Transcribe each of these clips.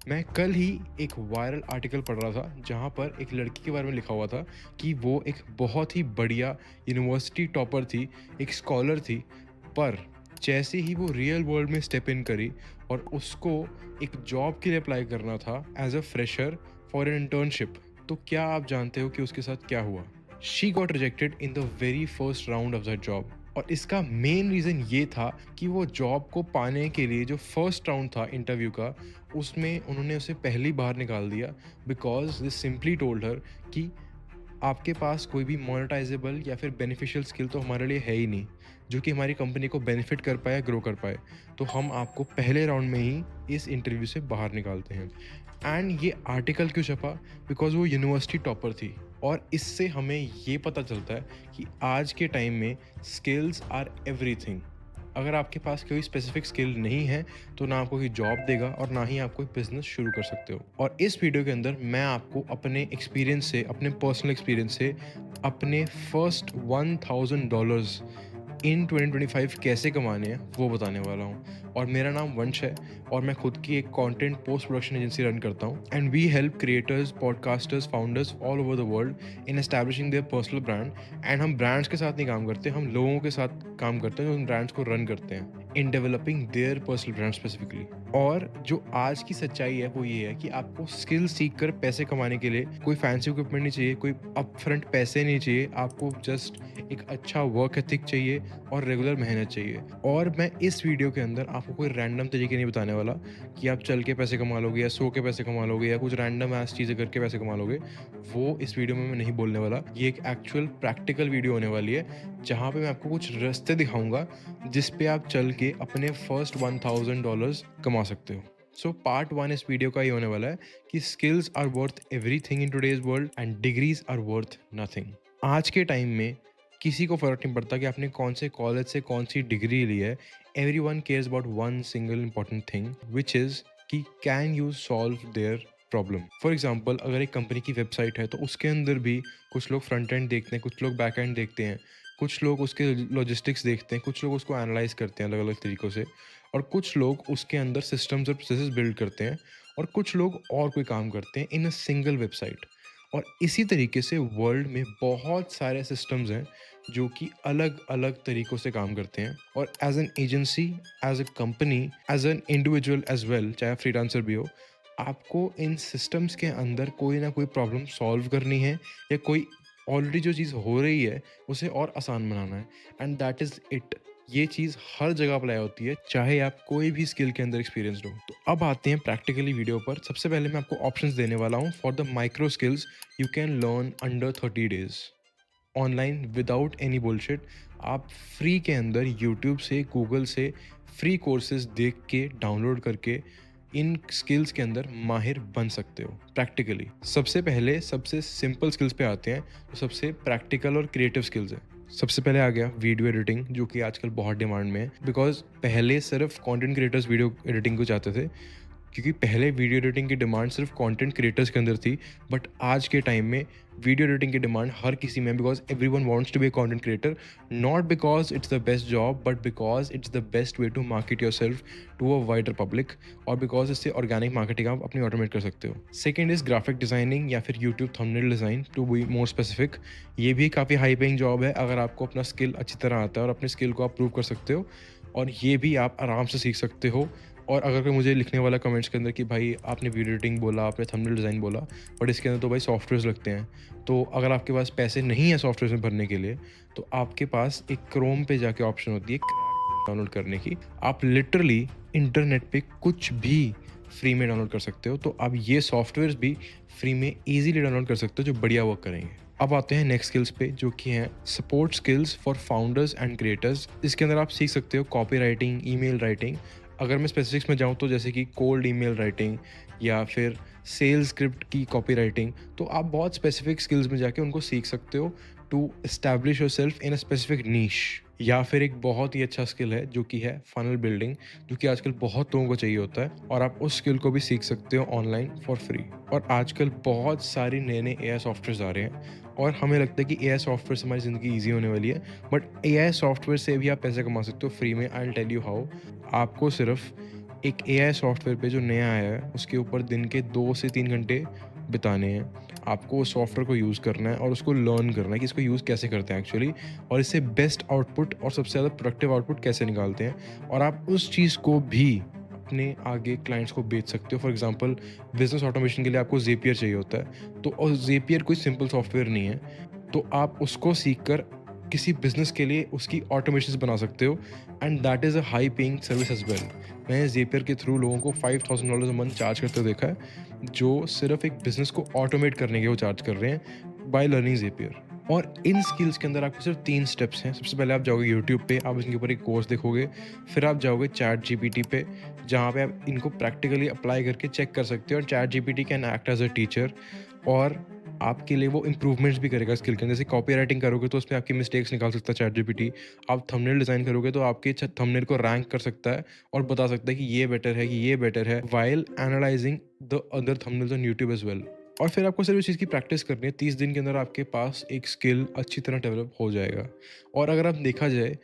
मैं कल ही एक वायरल आर्टिकल पढ़ रहा था जहाँ पर एक लड़की के बारे में लिखा हुआ था कि वो एक बहुत ही बढ़िया यूनिवर्सिटी टॉपर थी, एक स्कॉलर थी। पर जैसे ही वो रियल वर्ल्ड में स्टेप इन करी और उसको एक जॉब के लिए अप्लाई करना था as a fresher for an internship, तो क्या आप जानते हो कि उसके साथ क्या हुआ? She got rejected in the very first round of that job. और इसका मेन रीज़न ये था कि वो जॉब को पाने के लिए जो फर्स्ट राउंड था इंटरव्यू का, उसमें उन्होंने उसे पहले ही बाहर निकाल दिया because they simply told her कि आपके पास कोई भी मोनेटाइजेबल या फिर बेनिफिशियल स्किल तो हमारे लिए है ही नहीं, जो कि हमारी कंपनी को बेनिफिट कर पाए, ग्रो कर पाए। तो हम आपको पहले राउंड में ही इस इंटरव्यू से बाहर निकालते हैं। एंड ये आर्टिकल क्यों छपा? बिकॉज वो यूनिवर्सिटी टॉपर थी। और इससे हमें ये पता चलता है कि आज के टाइम में स्किल्स आर एवरीथिंग। अगर आपके पास कोई स्पेसिफिक स्किल नहीं है तो ना आपको कोई जॉब देगा और ना ही आप कोई बिजनेस शुरू कर सकते हो। और इस वीडियो के अंदर मैं आपको अपने एक्सपीरियंस से, अपने पर्सनल एक्सपीरियंस से, अपने फर्स्ट $1000 इन 2025 कैसे कमाने हैं वो बताने वाला हूँ। और मेरा नाम वंश है और मैं खुद की एक content post production agency run करता हूँ। And we help creators, podcasters, founders all over the world in establishing their personal brand. एंड हम ब्रांड्स के साथ नहीं काम करते, हम लोगों के साथ काम करते हैं जो उन ब्रांड्स को रन करते हैं in developing there personal brand specifically. और जो आज की सच्चाई है वो ये है कि आपको स्किल सीख कर पैसे कमाने के लिए कोई फैंसी इक्विपमेंट नहीं चाहिए, कोई अपफ्रंट पैसे नहीं चाहिए। आपको जस्ट एक अच्छा वर्क एथिक चाहिए और रेगुलर मेहनत चाहिए। और मैं इस वीडियो के अंदर आपको कोई रैंडम तरीके नहीं बताने वाला कि आप चल के पैसे कमा लोगे या सो के पैसे कमा लोगे या कुछ रैंडम ऐस चीज़ें करके पैसे कमा लोगे। वो इस वीडियो में मैं नहीं बोलने वाला। ये एक एक्चुअल प्रैक्टिकल वीडियो होने वाली है जहाँ पे मैं आपको कुछ रास्ते दिखाऊंगा जिस पे आप चल के अपने फर्स्ट $1000 कमा सकते हो। सो पार्ट वन इस वीडियो का ये होने वाला है कि skills are worth everything in today's world and degrees are worth nothing. आज के टाइम में किसी को फर्क नहीं पड़ता कि आपने कौन से कॉलेज से कौन सी डिग्री ली है। Everyone cares about one single important thing which is कि can you solve their problem. For example, अगर एक कंपनी की वेबसाइट है तो उसके अंदर भी कुछ लोग फ्रंट एंड देखते हैं, कुछ लोग बैक एंड देखते हैं, कुछ लोग उसके लॉजिस्टिक्स देखते हैं, कुछ लोग उसको एनालाइज करते हैं अलग अलग तरीक़ों से, और कुछ लोग उसके अंदर सिस्टम्स और प्रोसेसेस बिल्ड करते हैं, और कुछ लोग और कोई काम करते हैं इन अ सिंगल वेबसाइट। और इसी तरीके से वर्ल्ड में बहुत सारे सिस्टम्स हैं जो कि अलग अलग तरीक़ों से काम करते हैं। और as an agency, as a company, as an individual as well, चाहे फ्रीलांसर भी हो, आपको इन सिस्टम्स के अंदर कोई ना कोई प्रॉब्लम सॉल्व करनी है या कोई ऑलरेडी जो चीज़ हो रही है उसे और आसान बनाना है। And that is it. ये चीज़ हर जगह अप्लाई होती है, चाहे आप कोई भी स्किल के अंदर एक्सपीरियंसड हो। तो अब आते हैं प्रैक्टिकली वीडियो पर। सबसे पहले मैं आपको ऑप्शंस देने वाला हूँ for the micro skills you can learn under 30 days online without any bullshit. आप फ्री के अंदर यूट्यूब से, गूगल से फ्री कोर्सेज देख के, डाउनलोड करके इन स्किल्स के अंदर माहिर बन सकते हो प्रैक्टिकली। सबसे पहले सबसे सिंपल स्किल्स पे आते हैं, तो सबसे प्रैक्टिकल और क्रिएटिव स्किल्स है। सबसे पहले आ गया वीडियो एडिटिंग, जो कि आजकल बहुत डिमांड में है बिकॉज पहले सिर्फ कंटेंट क्रिएटर्स वीडियो एडिटिंग को चाहते थे, क्योंकि पहले वीडियो एडिटिंग की डिमांड सिर्फ कंटेंट क्रिएटर्स के अंदर थी। बट आज के टाइम में वीडियो एडिटिंग की डिमांड हर किसी में, because everyone wants to be a content creator, not because it's the best job but because it's the best way to market yourself to a wider public, और because इससे organic marketing आप अपनी automate कर सकते हो। Second is graphic designing या फिर YouTube thumbnail design, to be more specific. ये भी काफ़ी हाई पेइंग जॉब है अगर आपको अपना स्किल अच्छी तरह आता है और अपने स्किल को आप प्रूव कर सकते हो, और ये भी आप आराम से सीख सकते हो। और अगर कोई मुझे लिखने वाला कमेंट्स के अंदर कि भाई आपने वीडियो एडिटिंग बोला, आपने थंबनेल डिज़ाइन बोला, बट इसके अंदर तो भाई सॉफ्टवेयर्स लगते हैं, तो अगर आपके पास पैसे नहीं है सॉफ्टवेयर में भरने के लिए, तो आपके पास एक क्रोम पे जाके ऑप्शन होती है डाउनलोड करने की। आप लिटरली इंटरनेट पे कुछ भी फ्री में डाउनलोड कर सकते हो, तो आप ये सॉफ्टवेयर्स भी फ्री में ईजिली डाउनलोड कर सकते हो जो बढ़िया वर्क करेंगे। अब आते हैं नेक्स्ट स्किल्स पे, जो कि हैं support skills for founders and creators. इसके अंदर आप सीख सकते हो कॉपी राइटिंग, ईमेल राइटिंग। अगर मैं स्पेसिफिक्स में जाऊँ तो जैसे कि कोल्ड ईमेल राइटिंग या फिर सेल्स स्क्रिप्ट की कॉपी राइटिंग, तो आप बहुत स्पेसिफिक स्किल्स में जाके उनको सीख सकते हो to establish yourself in a specific niche. या फिर एक बहुत ही अच्छा स्किल है जो कि है फनल बिल्डिंग, जो कि आजकल बहुत लोगों को चाहिए होता है, और आप उस स्किल को भी सीख सकते हो ऑनलाइन फॉर फ्री। और आजकल बहुत सारे नए नए एआई सॉफ्टवेयर आ रहे हैं और हमें लगता है कि एआई सॉफ्टवेयर से हमारी ज़िंदगी ईजी होने वाली है, बट एआई सॉफ्टवेयर से भी आप पैसे कमा सकते हो फ्री में। I will tell you how. आपको सिर्फ एक एआई सॉफ्टवेयर पे जो नया आया है, उसके ऊपर दिन के 2 से 3 घंटे बिताने हैं। आपको उस सॉफ्टवेयर को यूज़ करना है और उसको लर्न करना है कि इसको यूज़ कैसे करते हैं एक्चुअली, और इससे बेस्ट आउटपुट और सबसे ज़्यादा प्रोडक्टिव आउटपुट कैसे निकालते हैं, और आप उस चीज़ को भी अपने आगे क्लाइंट्स को बेच सकते हो। फॉर एग्ज़ाम्पल, बिज़नेस ऑटोमेशन के लिए आपको ज़ेपियर चाहिए होता है, तो और ज़ेपियर कोई सिंपल सॉफ्टवेयर नहीं है, तो आप उसको सीख कर किसी बिज़नेस के लिए उसकी ऑटोमेशंस बना सकते हो, and that is a high paying service as well. मैंने ज़ेपियर के थ्रू लोगों को $5000 अ मंथ चार्ज करते हुए देखा है, जो सिर्फ़ एक बिज़नेस को ऑटोमेट करने के वो चार्ज कर रहे हैं बाय लर्निंग ज़ेपियर। और इन स्किल्स के अंदर आपको सिर्फ 3 स्टेप्स हैं। सबसे पहले आप जाओगे यूट्यूब पे, आप इनके ऊपर एक कोर्स देखोगे, फिर आप जाओगे चैट जीपीटी पे, जहाँ पे आप इनको प्रैक्टिकली अप्लाई करके चेक कर सकते हो, और chat GPT can act as a teacher, और आपके लिए वो इम्प्रूवमेंट्स भी करेगा स्किल के अंदर। जैसे कॉपी राइटिंग करोगे तो उसमें आपकी मिस्टेक्स निकाल सकता है चैट जीपीटी। आप थंबनेल डिज़ाइन करोगे तो आपके थंबनेल को रैंक कर सकता है और बता सकता है कि ये बेटर है, कि ये बेटर है, while analysing the other thumbnails on YouTube as well. और फिर आपको सिर्फ इस चीज़ की प्रैक्टिस करनी है। 30 दिन के अंदर आपके पास एक स्किल अच्छी तरह डेवलप हो जाएगा। और अगर आप देखा जाए,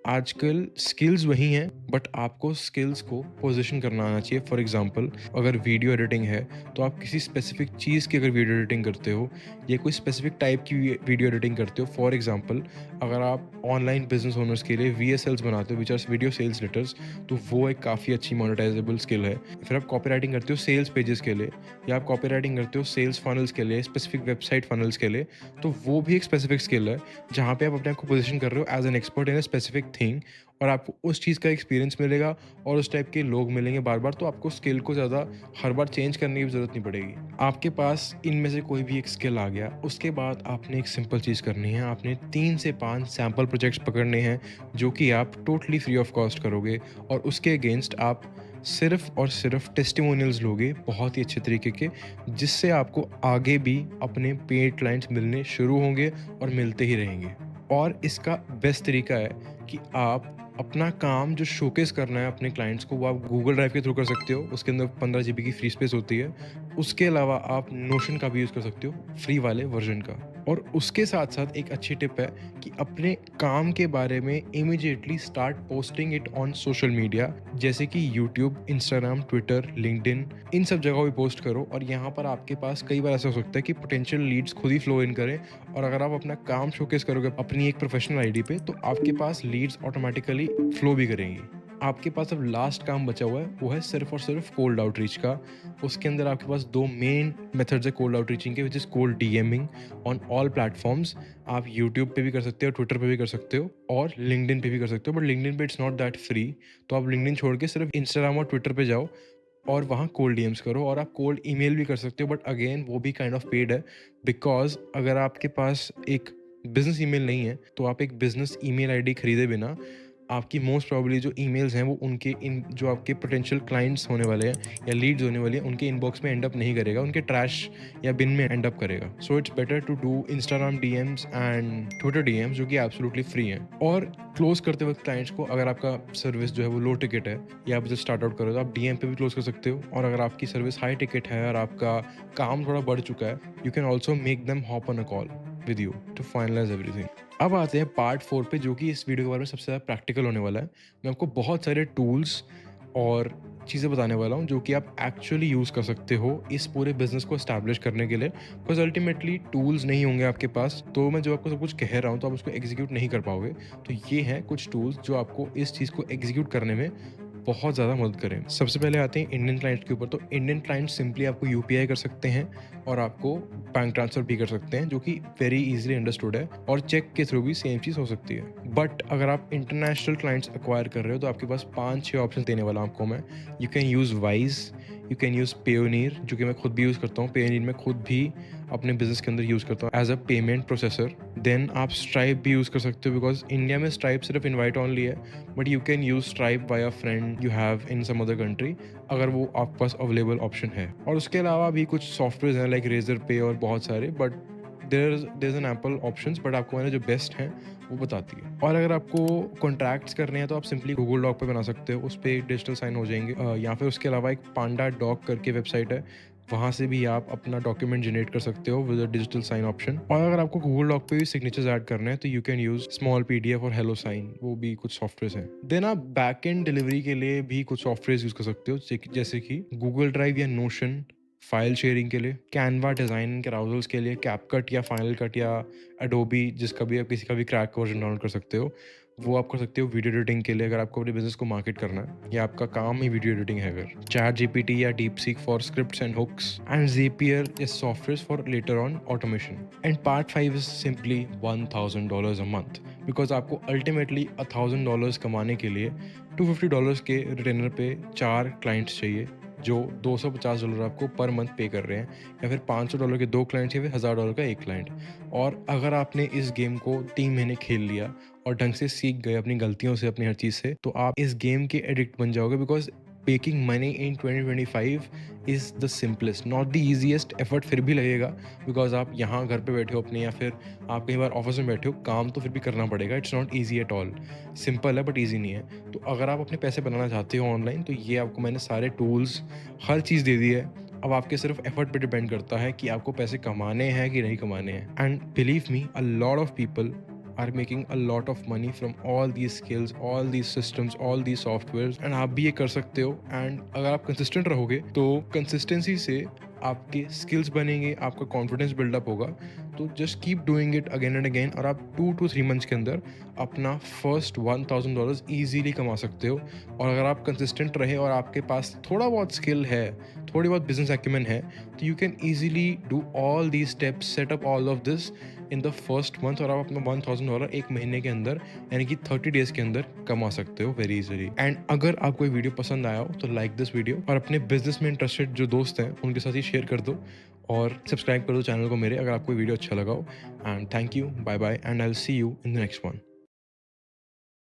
आजकल स्किल्स वही हैं, बट आपको स्किल्स को पोजीशन करना आना चाहिए। फॉर एग्जांपल, अगर वीडियो एडिटिंग है, तो आप किसी स्पेसिफिक चीज़ की अगर वीडियो एडिटिंग करते हो, या कोई स्पेसिफिक टाइप की वीडियो एडिटिंग करते हो, फॉर एग्जांपल अगर आप ऑनलाइन बिजनेस ओनर्स के लिए वीएसएल्स बनाते हो, which are video sales letters, तो वो एक काफ़ी अच्छी मोनेटाइजेबल स्किल है। फिर आप कॉपी राइटिंग करते हो सेल्स पेजेस के लिए, या आप कॉपी राइटिंग करते हो सेल्स फनल्स के लिए, स्पेसिफिक वेबसाइट फनल्स के लिए, तो वो भी एक स्पेसिफिक स्किल है, जहाँ पे आप अपने आप को पोजीशन कर रहे हो as an expert in a specific thing, और आपको उस चीज़ का एक्सपीरियंस मिलेगा और उस टाइप के लोग मिलेंगे बार बार, तो आपको स्किल को ज़्यादा हर बार चेंज करने की भी ज़रूरत नहीं पड़ेगी। आपके पास इनमें से कोई भी एक स्किल आ गया, उसके बाद आपने एक सिंपल चीज़ करनी है। आपने 3 से 5 सैम्पल प्रोजेक्ट्स पकड़ने हैं, जो कि आप टोटली फ्री ऑफ कॉस्ट करोगे, और उसके अगेंस्ट आप सिर्फ और सिर्फ टेस्टिमोनियल्स लोगे बहुत ही अच्छे तरीके के, जिससे आपको आगे भी अपने पेड क्लाइंट्स मिलने शुरू होंगे और मिलते ही रहेंगे। और इसका बेस्ट तरीका है कि आप अपना काम जो शोकेस करना है अपने क्लाइंट्स को, वो आप गूगल ड्राइव के थ्रू कर सकते हो। उसके अंदर 15 जीबी की फ्री स्पेस होती है। उसके अलावा आप नोशन का भी यूज़ कर सकते हो, फ्री वाले वर्जन का। और उसके साथ साथ एक अच्छी टिप है कि अपने काम के बारे में immediately start posting it on social media, जैसे कि यूट्यूब, इंस्टाग्राम, ट्विटर, लिंक्डइन, इन सब जगहों पे पोस्ट करो। और यहाँ पर आपके पास कई बार ऐसा हो सकता है कि पोटेंशियल लीड्स खुद ही फ्लो इन करें, और अगर आप अपना काम शोकेस करोगे अपनी एक प्रोफेशनल आईडी पे, तो आपके पास लीड्स ऑटोमेटिकली फ्लो भी करेंगी। आपके पास अब लास्ट काम बचा हुआ है, वो है सिर्फ और सिर्फ कोल्ड आउटरीच का। उसके अंदर आपके पास 2 मेन मेथड्स है कोल्ड आउटरीचिंग के, which is cold DMing on all platforms. आप यूट्यूब पे भी कर सकते हो, ट्विटर पे भी कर सकते हो, और लिंक्डइन पे भी कर सकते हो, बट लिंक्डइन पे इट्स नॉट दैट फ्री। तो आप लिंक्डइन छोड़ के सिर्फ इंस्टाग्राम और ट्विटर पे जाओ, और वहाँ कोल्ड डीएम्स करो। और आप कोल्ड ईमेल भी कर सकते हो, बट अगेन वो भी काइंड ऑफ पेड है, बिकॉज अगर आपके पास एक बिजनेस ईमेल नहीं है, तो आप एक बिजनेस ईमेल आईडी खरीदे बिना आपकी मोस्ट प्रोबेबली जो ईमेल्स हैं वो उनके इन जो आपके पोटेंशियल क्लाइंट्स होने वाले हैं या लीड्स होने वाली हैं, उनके इनबॉक्स में एंड अप नहीं करेगा, उनके ट्रैश या बिन में एंड अप करेगा। So it's better to do Instagram DMs and Twitter DMs, जो कि एब्सोल्युटली फ्री हैं। और क्लोज करते वक्त क्लाइंट्स को, अगर आपका सर्विस जो है वो लो टिकट है या आप जस्ट स्टार्ट आउट करो, तो आप डीएम पे भी क्लोज कर सकते हो। और अगर आपकी सर्विस हाई टिकट है और आपका काम थोड़ा बढ़ चुका है, you can also make them hop on a call with you to finalise everything. अब आते हैं पार्ट 4 पे, जो कि इस वीडियो के बारे में सबसे ज़्यादा प्रैक्टिकल होने वाला है। मैं आपको बहुत सारे टूल्स और चीज़ें बताने वाला हूँ, जो कि आप एक्चुअली यूज़ कर सकते हो इस पूरे बिज़नेस को एस्टैब्लिश करने के लिए। बिकॉज़ अल्टीमेटली टूल्स नहीं होंगे आपके पास, तो मैं जो आपको सब कुछ कह रहा हूँ, तो आप उसको एग्जीक्यूट नहीं कर पाओगे। तो ये हैं कुछ टूल्स जो आपको इस चीज़ को एग्जीक्यूट करने में बहुत ज़्यादा मदद करें। सबसे पहले आते हैं इंडियन क्लाइंट्स के ऊपर। तो इंडियन क्लाइंट्स सिंपली आपको यूपीआई कर सकते हैं, और आपको बैंक ट्रांसफ़र भी कर सकते हैं, जो कि वेरी ईज़िली अंडरस्टूड है, और चेक के थ्रू भी सेम चीज़ हो सकती है। बट अगर आप इंटरनेशनल क्लाइंट्स एक्वायर कर रहे हो, तो आपके पास 5-6 ऑप्शन देने वाला हूँ आपको मैं। You can use wise, you can use Payoneer, जो कि मैं खुद भी यूज़ करता हूँ। पेयोनियर मैं खुद भी अपने बिज़नेस के अंदर यूज़ करता हूँ as a payment processor. Then आप स्ट्राइप भी यूज़ कर सकते हो, बिकॉज़ इंडिया में स्ट्राइप सिर्फ इनवाइट ऑनली है, but you can use Stripe by a friend you have in some other country, अगर वो आपके पास अवेलेबल ऑप्शन है। और उसके अलावा भी कुछ सॉफ्टवेयर हैं लाइक रेजर पे और बहुत सारे, but there is an ample options, but आपको मैंने जो बेस्ट हैं वो बताती है। और अगर आपको कॉन्ट्रैक्ट्स करने हैं, तो आप सिंपली गूगल डॉक पे बना सकते हो, उस पे डिजिटल साइन हो जाएंगे। या फिर उसके अलावा एक पांडा डॉक करके वेबसाइट है, वहाँ से भी आप अपना डॉक्यूमेंट जनरेट कर सकते हो with a digital sign option. और अगर आपको गूगल डॉक पे भी सिग्नेचर्स ऐड करने हैं तो you can use small PDF और हेलो साइन, वो भी कुछ सॉफ्टवेयर हैं। देन आप बैक एंड डिलीवरी के लिए भी कुछ सॉफ्टवेयर यूज कर सकते हो, जैसे कि गूगल ड्राइव या नोशन फाइल शेयरिंग के लिए, कैनवा डिज़ाइन एंड कैराउजल्स के लिए, कैपकट या फाइनल कट या एडोबी जिसका भी आप किसी का भी क्रैक वर्जन डाउनलोड कर सकते हो, वो आप कर सकते हो वीडियो एडिटिंग के लिए अगर आपको अपने बिजनेस को मार्केट करना है या आपका काम ही वीडियो एडिटिंग है। अगर चैट जीपीटी या DeepSeek for scripts and hooks and Zapier is software for later on automation. And part 5 is simply $1,000 a month because आपको ultimately $1,000 कमाने के लिए $250 के रिटेनर पे 4 क्लाइंट्स चाहिए जो $250 आपको पर मंथ पे कर रहे हैं, या फिर $500 के 2 क्लाइंट्स या फिर $1000 का 1 क्लाइंट। और अगर आपने इस गेम को 3 महीने खेल लिया और ढंग से सीख गए अपनी गलतियों से, अपनी हर चीज़ से, तो आप इस गेम के एडिक्ट बन जाओगे because making money in 2025 is the simplest, not the easiest. Effort फिर भी लगेगा बिकॉज आप यहाँ घर पे बैठे हो अपने, या फिर आप कई बार ऑफिस में बैठे हो, काम तो फिर भी करना पड़ेगा। It's not easy at all, simple है बट ईजी नहीं है। तो अगर आप अपने पैसे बनाना चाहते हो ऑनलाइन, तो ये आपको मैंने सारे टूल्स, हर चीज़ दे दी है। अब आपके सिर्फ एफर्ट पे डिपेंड करता है कि आपको पैसे कमाने हैं कि नहीं कमाने हैं। And believe me, a lot of people are making a lot of money from all these skills, all these systems, all these softwares, and आप भी ये कर सकते हो। एंड अगर आप कंसिस्टेंट रहोगे तो कंसिस्टेंसी से आपके स्किल्स बनेंगे, आपका कॉन्फिडेंस बिल्डअप होगा। तो just keep doing it again and again, और आप 2 to 3 मंथ्स के अंदर अपना फर्स्ट $1,000 ईजीली कमा सकते हो। और अगर आप कंसिस्टेंट रहे और आपके पास थोड़ा बहुत स्किल है, थोड़ी बहुत बिजनेस एक्यूमेन है, तो you can easily do all these steps, set up all of this in the first month, और आप अपना $1,000 एक महीने के अंदर, यानी कि 30 डेज के अंदर कमा सकते हो वेरी इजीली। एंड अगर आपको ये वीडियो पसंद आया हो तो लाइक दिस वीडियो, और अपने बिजनेस में इंटरेस्टेड जो दोस्त हैं उनके साथ ही शेयर कर दो, और सब्सक्राइब कर दो चैनल को मेरे, अगर आपको वीडियो अच्छा लगा हो। And thank you, bye bye, and I will see you in the next one.